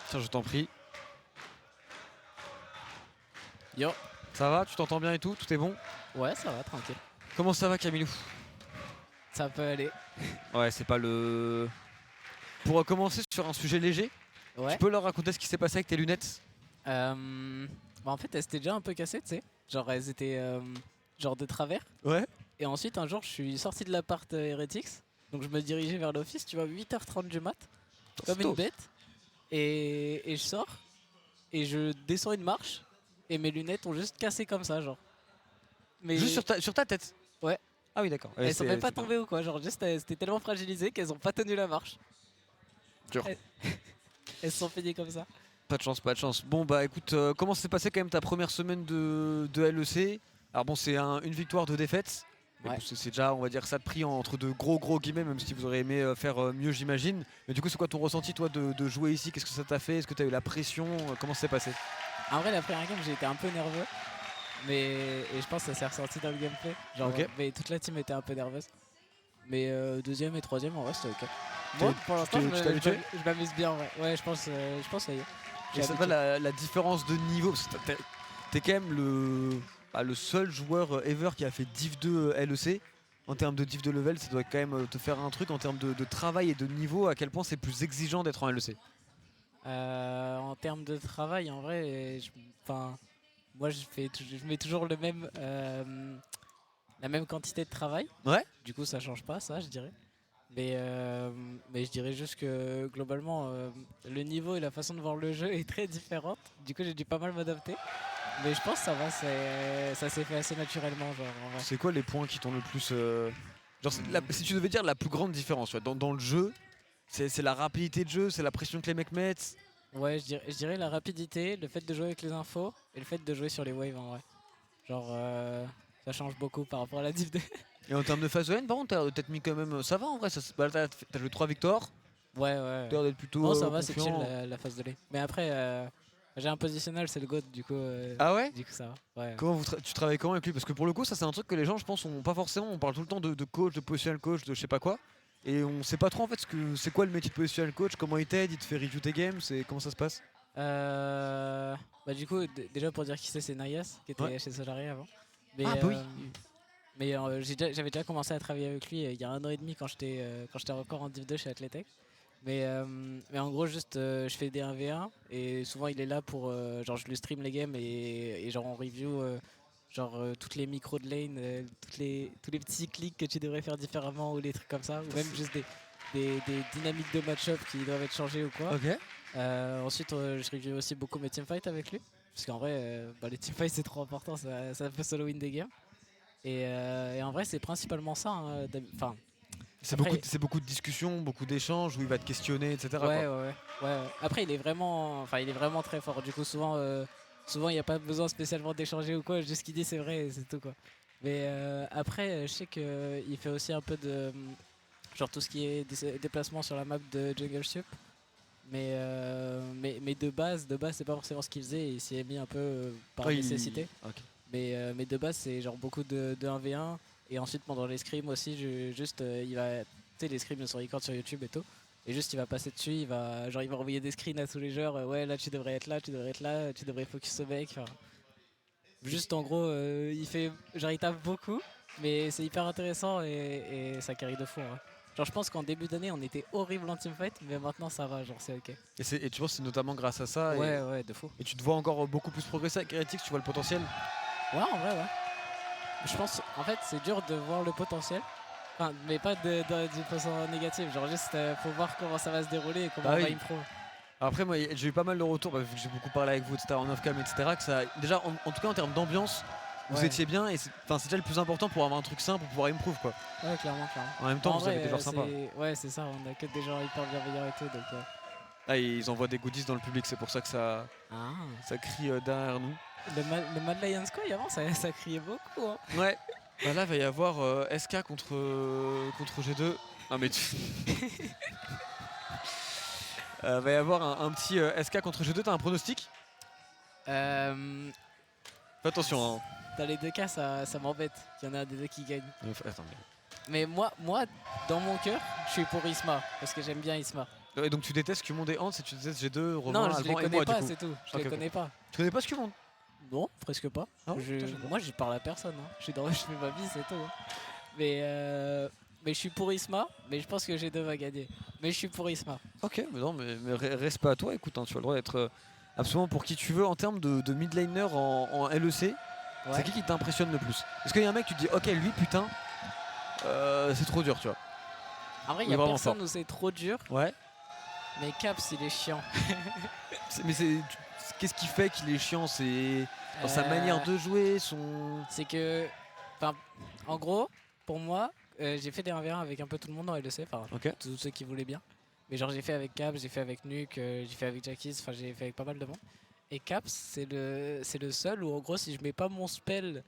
Tiens, je t'en prie. Yo. Ça va, tu t'entends bien et tout? Tout est bon? Ouais, ça va, tranquille. Comment ça va, Camilou? Ça peut aller. Ouais, c'est pas le... Pour commencer sur un sujet léger, Ouais. tu peux leur raconter ce qui s'est passé avec tes lunettes? Bah en fait, elles s'étaient déjà un peu cassées, tu sais. Genre, elles étaient genre de travers. Ouais. Et ensuite, un jour, je suis sorti de l'appart Heretics. Donc, je me dirigeais vers l'office, tu vois, 8h30 du mat. Comme une bête. Et je sors. Et je descends une marche. Et mes lunettes ont juste cassé comme ça, genre. Mais Juste sur ta tête? Ouais. Ah oui, d'accord. Elles sont même pas tombées ou quoi. Genre, juste, c'était tellement fragilisé qu'elles ont pas tenu la marche. Dur. Elles se sont finies comme ça. Pas de chance, pas de chance. Bon bah écoute, comment s'est passé quand même ta première semaine de LEC? Alors bon, c'est une victoire, deux défaites. Mais Ouais. bon, c'est déjà, on va dire, ça de prix entre de gros guillemets, même si vous auriez aimé faire mieux, j'imagine. Mais du coup, c'est quoi ton ressenti, toi, de jouer ici? Qu'est-ce que ça t'a fait? Est-ce que t'as eu la pression? Comment ça s'est passé? En vrai, la première game, j'ai été un peu nerveux. Et je pense que ça s'est ressenti dans le gameplay. Genre, Ok. mais toute la team était un peu nerveuse. Mais deuxième et troisième, en vrai, c'était ok. Moi, pour l'instant, tu t'es habitué? je m'amuse bien, ouais. Ouais, je pense ça y est. Et ça va la différence de niveau? Parce que t'es quand même le seul joueur ever qui a fait Div 2 LEC. En termes de Div 2 level, ça doit quand même te faire un truc en termes de travail et de niveau, à quel point c'est plus exigeant d'être en LEC. En termes de travail, en vrai, moi, je mets toujours la même quantité de travail. Ouais. Du coup, ça change pas, ça, je dirais. Mais je dirais juste que globalement, le niveau et la façon de voir le jeu est très différente. Du coup, j'ai dû pas mal m'adapter. Mais je pense que ça va, ça s'est fait assez naturellement. Genre, en vrai. C'est quoi les points qui t'ont le plus... Genre, si tu devais dire la plus grande différence tu vois, dans le jeu, c'est la rapidité de jeu, c'est la pression que les mecs mettent. Ouais, je dirais la rapidité, le fait de jouer avec les infos et le fait de jouer sur les waves en vrai. Genre, ça change beaucoup par rapport à la div 2. Et en termes de phase de lane, par contre, t'as peut-être mis quand même... Ça va en vrai, t'as joué 3 victoires, Ouais. t'as l'air d'être plutôt Non, ça va, c'est chill confiant. la phase de lane. Mais après, j'ai un positionnel, c'est le GOAT, du coup. Ah ouais? Du coup, ça va. Ouais. Comment tu travailles comment avec lui? Parce que pour le coup, ça c'est un truc que les gens, je pense, ont pas forcément. On parle tout le temps de coach, de positional coach, de je sais pas quoi. Et on sait pas trop en fait c'est quoi le métier de positional coach, comment il t'aide, il te fait review tes games, comment ça se passe? Bah du coup, déjà pour dire qui c'est Nayas, qui était Ouais. chez Solari avant. Mais, Ah bah oui. j'avais déjà commencé à travailler avec lui il y a 1 an et demi quand j'étais encore en Div 2 chez Athletech. Mais en gros, juste je fais des 1v1 et souvent il est là pour. Genre, je lui stream les games et genre on review toutes les micros de lane, tous les petits clics que tu devrais faire différemment ou les trucs comme ça, ou même juste des dynamiques de match-up qui doivent être changées ou quoi. Ok. Ensuite, je review aussi beaucoup mes teamfights avec lui. Parce qu'en vrai, les teamfights c'est trop important, ça fait solo win des games. Et en vrai, c'est principalement ça. Hein, C'est beaucoup de discussions, beaucoup d'échanges où il va te questionner, etc. Ouais. Après, il est vraiment très fort. Du coup, souvent, il n'y a pas besoin spécialement d'échanger ou quoi. Juste ce qu'il dit, c'est vrai, et c'est tout quoi. Mais après, je sais qu'il fait aussi un peu de genre tout ce qui est déplacement sur la map de Jungle Sup. Mais de base, c'est pas forcément ce qu'il faisait. Il s'y est mis un peu par nécessité. Ok. Mais de base, c'est genre beaucoup de 1v1. Et ensuite, pendant les scrims aussi, il va. Tu sais, les scrims sont record sur YouTube et tout. Et juste, il va passer dessus, il va envoyer des screens à tous les joueurs. Ouais, là, tu devrais être là, tu devrais être là, tu devrais focus ce mec. Enfin, juste en gros, il tape beaucoup. Mais c'est hyper intéressant et ça carry de fou. Hein. Genre, je pense qu'en début d'année, on était horrible en teamfight. Mais maintenant, ça va, genre, c'est ok. Et tu vois, c'est notamment grâce à ça. Ouais, de fou. Et tu te vois encore beaucoup plus progresser avec Heretics, tu vois le potentiel? Ouais, en vrai, ouais. Je pense, en fait, c'est dur de voir le potentiel. Enfin, mais pas d'une façon négative. Genre, juste faut voir comment ça va se dérouler et comment on va improve. Après, moi, j'ai eu pas mal de retours, vu que j'ai beaucoup parlé avec vous, etc., en off-cam, etc., que ça, déjà, en tout cas, en termes d'ambiance, vous étiez bien, et c'est déjà le plus important pour avoir un truc sain, pour pouvoir improve, quoi. Ouais, clairement. En même temps, vous avez des joueurs sympas. Ouais, c'est ça, on a que des gens hyper bienveillants et tout, donc... Ah, et ils envoient des goodies dans le public, c'est pour ça que ça crie derrière nous. Le Mad Lions Squad, avant, ça criait beaucoup, hein. Ouais. Bah là, il va y avoir SK contre G2. Non, mais va y avoir un petit SK contre G2, t'as un pronostic? Fais attention, hein. Dans les deux cas, ça m'embête qu'il y en a des deux qui gagnent. Attends, mais moi, dans mon cœur, je suis pour Isma, parce que j'aime bien Isma. Et donc tu détestes Qmon et Hans et tu détestes G2, Romain, Non, je les Alban et connais moi pas, du coup. c'est tout. Je Ok, les ok. connais pas. Tu connais pas ce Qmon? Non, presque pas. Ah ouais, putain, je sais pas. Moi, j'y parle à personne. Hein. Je fais ma vie, c'est tout. Hein. Mais, euh, mais je suis pour Isma, mais je pense que G2 va gagner. Mais je suis pour Isma. Ok, mais non, mais respect à toi, écoute, hein, tu as le droit d'être absolument pour qui tu veux en termes de mid laner en LEC. Ouais. C'est qui t'impressionne le plus? Est-ce qu'il y a un mec, tu te dis, ok, lui, putain, c'est trop dur, tu vois? En vrai, il Il y est a vraiment personne fort. où c'est trop dur, Ouais. mais Caps, il est chiant. Mais qu'est-ce qui fait qu'il est chiant? C'est dans sa Euh, manière de jouer, son. C'est que, enfin, en gros, pour moi, j'ai fait des 1v1 avec un peu tout le monde dans LEC, enfin, Ok. tous ceux qui voulaient bien. Mais genre, j'ai fait avec Cap, j'ai fait avec Nuke, j'ai fait avec Jackies, enfin, j'ai fait avec pas mal de monde. Et Caps, c'est le seul où, en gros, si je mets pas mon spell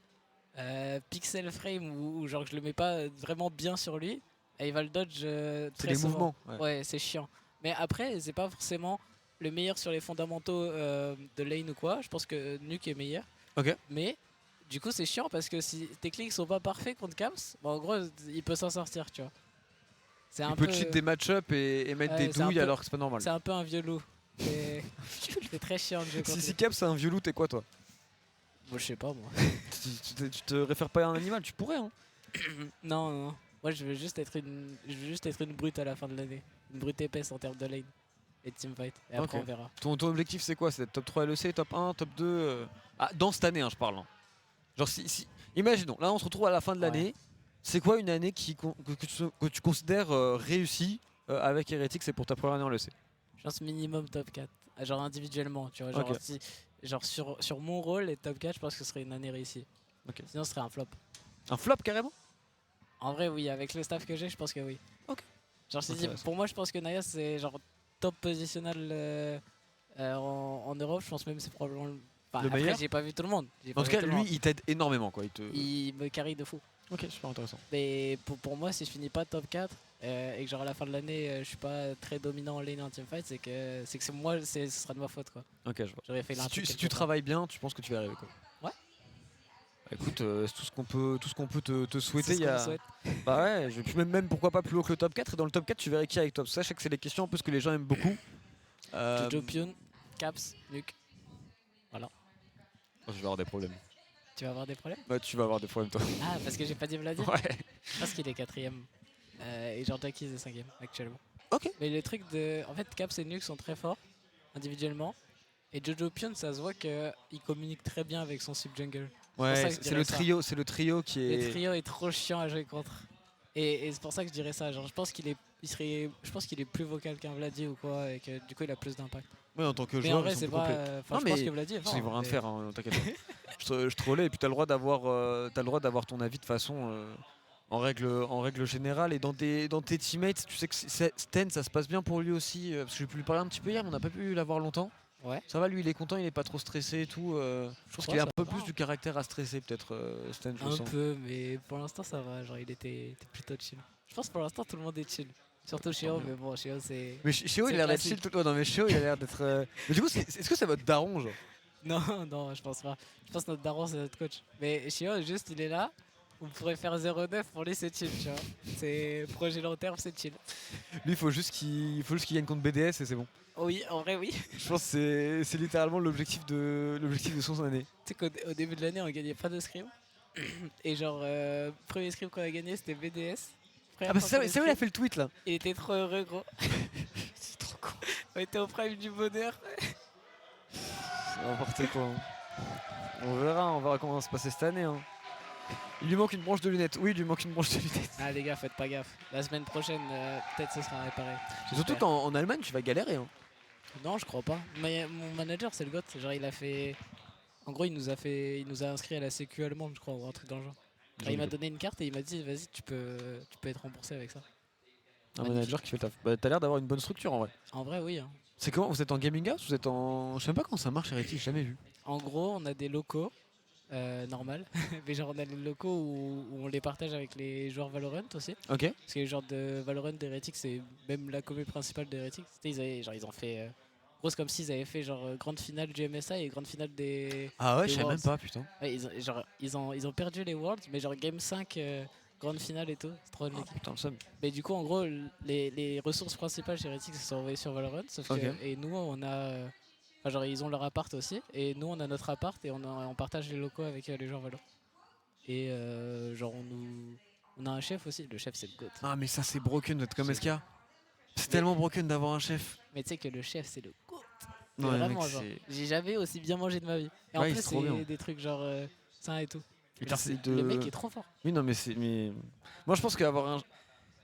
pixel frame ou genre je le mets pas vraiment bien sur lui, et il va le dodge C'est très les souvent. mouvements. Ouais. Ouais, c'est chiant. Mais après, c'est pas forcément le meilleur sur les fondamentaux de lane ou quoi. Je pense que Nuke est meilleur. Ok. Mais du coup, c'est chiant parce que si tes clics sont pas parfaits contre Caps, bah, en gros, il peut s'en sortir, tu vois. C'est Il un peut peu, cheat des match-up et mettre Ouais, des c'est un douilles peu- alors que c'est pas normal. c'est un peu un vieux loup. C'est c'est très chiant de jouer contre Si lui. Cap c'est un vieux loup, t'es quoi toi? Moi, je sais pas, moi. Tu te réfères pas à un animal, tu pourrais hein. Non, non, non. Moi, je veux juste être une brute à la fin de l'année. Une brute épaisse en termes de lane et de teamfight. Et après, Ok. on verra. Ton objectif c'est quoi? C'est d'être top 3 LEC, top 1, top 2 Ah, dans cette année, hein, je parle. Hein. Genre, imaginons, là on se retrouve à la fin de Ouais. l'année. C'est quoi une année que tu considères réussie avec Heretics et pour ta première année en LEC? Je pense minimum top 4. Genre individuellement, tu vois. Genre, Ok. genre sur mon rôle, et top 4, je pense que ce serait une année réussie. Ok. Sinon, ce serait un flop. Un flop carrément? En vrai, oui, avec le staff que j'ai, je pense que oui. Ok. Genre, je te dis, Intéressant. pour moi, je pense que Naya, c'est genre top positionnel en Europe. Je pense même que c'est probablement enfin, Le après, meilleur j'ai pas vu tout le monde. J'ai pas En tout vu cas, tout le lui monde. il t'aide énormément quoi. Il me carry de fou. Ok, super intéressant. Mais pour moi, si je finis pas top 4 et que genre à la fin de l'année, je suis pas très dominant en lane en teamfight, c'est moi, ce sera de ma faute quoi. Ok, je vois. J'aurais fait Si l'intro tu quelque part. travailles bien, tu penses que tu vas y arriver quoi. Ouais. Écoute, c'est tout ce qu'on peut te C'est souhaiter. ce Il y qu'on a... me souhaite. Bah ouais, même pourquoi pas plus haut que le top 4. Et dans le top 4, tu verrais qui avec toi? Parce que ça, je sais que c'est les questions un peu ce que les gens aiment beaucoup. Jojo Pion, Caps, Nuke. Oh, je vais avoir des problèmes. Tu vas avoir des problèmes? Ouais, tu vas avoir des problèmes toi. Ah, parce que j'ai pas dit Vladimir. Ouais. Je pense qu'il est 4ème. Et genre Jackies est 5ème actuellement. Ok. Mais le truc de. En fait, Caps et Nuke sont très forts individuellement. Et Jojo Pion, ça se voit qu'il communique très bien avec son sub jungle. pour ça Ouais, que je c'est dirais le ça. trio, c'est le trio qui Le est. trio est trop chiant à jouer contre. Et c'est pour ça que je dirais ça. Genre, je pense qu'il est plus vocal qu'un Vladi ou quoi, et que du coup il a plus d'impact. Ouais, en tant que Mais joueur, en vrai, ils sont c'est plus pas. complets. Enfin, Non, je pense mais que Vladi est fort. Ils vont rien mais- faire, hein, t'inquiète pas. Je trollais et puis t'as le droit d'avoir ton avis de façon en règle générale et dans tes teammates, tu sais que Sten ça se passe bien pour lui aussi parce que j'ai pu lui parler un petit peu hier mais on n'a pas pu l'avoir longtemps. Ouais. Ça va, lui il est content, il est pas trop stressé et tout. Je pense qu'il a un ça peu va. plus du caractère à stresser peut-être Sten, je le Un sens. peu, mais pour l'instant ça va. Genre, il était plutôt chill. Je pense que pour l'instant tout le monde est chill. Surtout Shio, mais bon, Shio c'est. Mais Shio il c'est a l'air d'être classique. chill tout. Non mais Shio il a l'air d'être. Mais du coup est-ce que c'est votre daron genre? Non, non, je pense pas. Je pense que notre daron c'est notre coach. Mais Shio, juste il est là. Vous pourrez faire 0-9 pour lui, c'est chill, tu vois. C'est projet long terme, c'est chill. Lui il faut juste qu'il gagne contre BDS et c'est bon. Oui, en vrai, oui. Je pense que c'est littéralement l'objectif de son année. Tu sais qu'au début de l'année, on gagnait pas de scrim. Et genre, premier scrim qu'on a gagné, c'était BDS. Ah bah c'est vrai, il a fait le tweet là. Il était trop heureux, gros. C'est trop con. On était au prime du bonheur. C'est n'importe quoi. Hein. On verra comment va se passer cette année. Hein. Il lui manque une branche de lunettes. Oui, il lui manque une branche de lunettes. Ah, les gars, faites pas gaffe. La semaine prochaine, peut-être ce sera réparé. Surtout J'espère. qu'en Allemagne, tu vas galérer. Hein. Non, je crois pas. Mais mon manager, c'est le GOAT. Genre, il a fait. En gros, il nous a inscrit à la sécu allemande, je crois, ou un truc dans le genre. Genre, il m'a donné une carte et il m'a dit, vas-y, tu peux être remboursé avec ça. Un magnifique. manager qui fait le taf. Bah, t'as l'air d'avoir une bonne structure en vrai. En vrai, oui. Hein. C'est comment? Vous êtes en gaming house? Vous êtes en. Je sais même pas comment ça marche, Heretics, j'ai jamais vu. En gros, on a des locaux, normal. Mais genre, on a les locaux où on les partage avec les joueurs Valorant aussi. Ok. Parce que les joueurs de Valorant d'Heretics, c'est même la commu principale d'Heretics. Ils ont fait. Gros, c'est comme s'ils avaient fait genre grande finale du MSI et grande finale des. Ah ouais, des je savais même Worlds. pas, putain. Ouais, ils ont perdu les Worlds, mais genre Game 5 grande finale et tout. C'est trop de Oh, l'équipe. putain, le seum. Mais du coup, en gros, les ressources principales chez Heretics se sont envoyées sur Valorant. Sauf que, Ok. et nous, on a. Enfin, genre, ils ont leur appart aussi. Et nous, on a notre appart et on partage les locaux avec les joueurs Valo. Et genre, on a un chef aussi. Le chef, c'est le GOAT. Ah, mais ça, c'est broken d'être comme C'est- SK. C'est Mais- tellement broken d'avoir un chef. Mais tu sais que le chef, c'est le GOAT. Non, mec, Vraiment, genre. c'est- J'ai jamais aussi bien mangé de ma vie. Et en Ouais, plus, c'est trop bien. c'est des trucs genre sains et tout. Putain, c'est de- Le mec est trop fort. Oui, non, mais c'est. Mais... Moi, je pense qu'avoir un.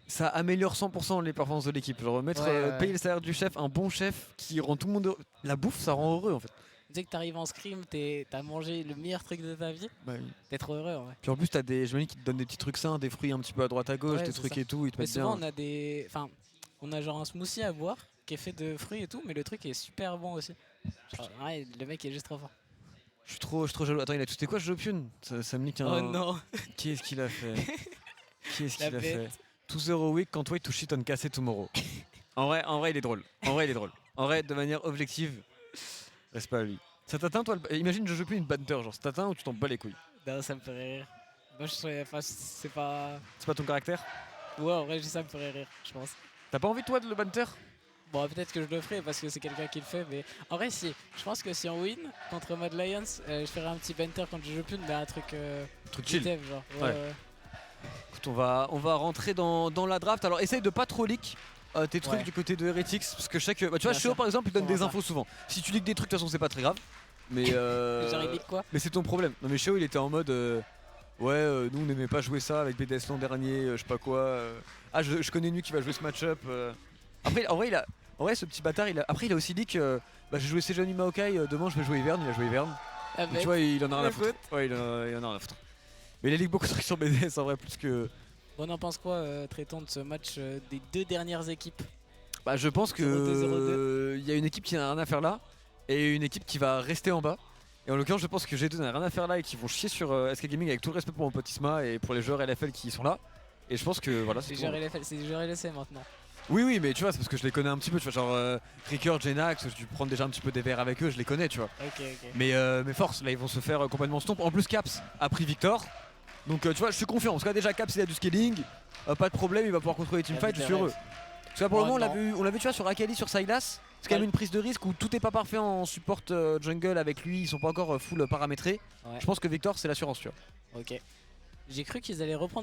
Ça améliore 100% les performances de l'équipe. Genre, mettre, Ouais. payer le salaire du chef, un bon chef qui rend tout le monde heureux. La bouffe, ça rend heureux en fait. Tu sais que t'arrives en scrim, t'as mangé le meilleur truc de ta vie, Bah, oui. t'es trop heureux en vrai. Puis en plus, t'as des. J'imagine qu'ils te donnent des petits trucs sains, des fruits un petit peu à droite à gauche, Ouais, des c'est trucs ça. et tout. Ils te Mais mettent souvent, bien. on a genre un smoothie à boire qui est fait de fruits et tout, mais le truc est super bon aussi. Genre, ouais, le mec est juste trop fort. Je suis trop jaloux. Attends, il a tout c'était quoi, Jopune ça me nique un. Oh non, Qui est-ce qu'il a fait Qui est-ce la qu'il a fait bête. To Zero Week, quand toi, to shit on cassé tomorrow. En vrai, il est drôle. En vrai, il est drôle. En vrai, de manière objective, reste pas à lui. Ça t'atteint, toi Imagine, je joue plus une banter, genre, ça t'atteint ou tu t'en bats les couilles? Non, ça me ferait rire. Moi, je serais. Enfin, c'est pas. C'est pas ton caractère? Ouais, en vrai, ça me ferait rire, je pense. T'as pas envie, toi, de le banter? Bon, peut-être que je le ferai parce que c'est quelqu'un qui le fait, mais en vrai, si. Je pense que si on win contre Mad Lions, je ferai un petit banter contre Jujupun, mais un truc. Truc chill. dev, genre. Ouais. Écoute, on va rentrer dans la draft. Alors, essaye de pas trop leak tes trucs Ouais. du côté de Heretics. Parce que je sais que. Bah, tu vois, Bien Shéo, sûr. par exemple, il donne Comment des ça infos souvent. Si tu leaks des trucs, de toute façon, c'est pas très grave. Mais. Genre, il dit quoi? Mais c'est ton problème. Non, mais Shéo, il était en mode. Ouais, nous, on n'aimait pas jouer ça avec BDS l'an dernier, je sais pas quoi. Ah, je connais Nu qui va jouer ce match-up. Après, en vrai, ce petit bâtard, après, il a aussi dit que. Bah, j'ai joué Sejuani Maokai, demain, je vais jouer Ivern. Il a joué Ivern. Ah, Mais bête. tu vois, il en a rien à foutre. Écoute. Ouais, il en a rien à foutre. Mais il a leak beaucoup de trucs sur BDS en vrai, plus que. On en pense quoi, traitant de ce match des deux dernières équipes? Bah, je pense que 0-2, il y a une équipe qui n'a rien à faire là et une équipe qui va rester en bas. Et en l'occurrence, je pense que G2 n'a rien à faire là et qui vont chier sur SK Gaming avec tout le respect pour mon pote Isma et pour les joueurs LFL qui sont là. Et je pense que voilà, c'est C'est tout. géré LFL, c'est géré LSM maintenant. Oui, mais tu vois, c'est parce que je les connais un petit peu. Tu vois, genre Ricker, Jenax, tu prends déjà un petit peu des verres avec eux, je les connais, tu vois. Ok. Mais force, là, ils vont se faire complètement stomp. En plus, Caps a pris Victor. Donc, tu vois, je suis confiant. Parce que là, déjà, Caps, il a du scaling. Pas de problème, il va pouvoir contrôler les teamfights, je suis heureux. Parce que là, pour le Oh moment, non. on l'a vu, tu vois, sur Akali, sur Sylas. C'est quand même une prise de risque où tout est pas parfait en support jungle avec lui. Ils sont pas encore full paramétrés. Ouais. Je pense que Victor, c'est l'assurance, tu vois. Ok. J'ai cru qu'ils allaient reprendre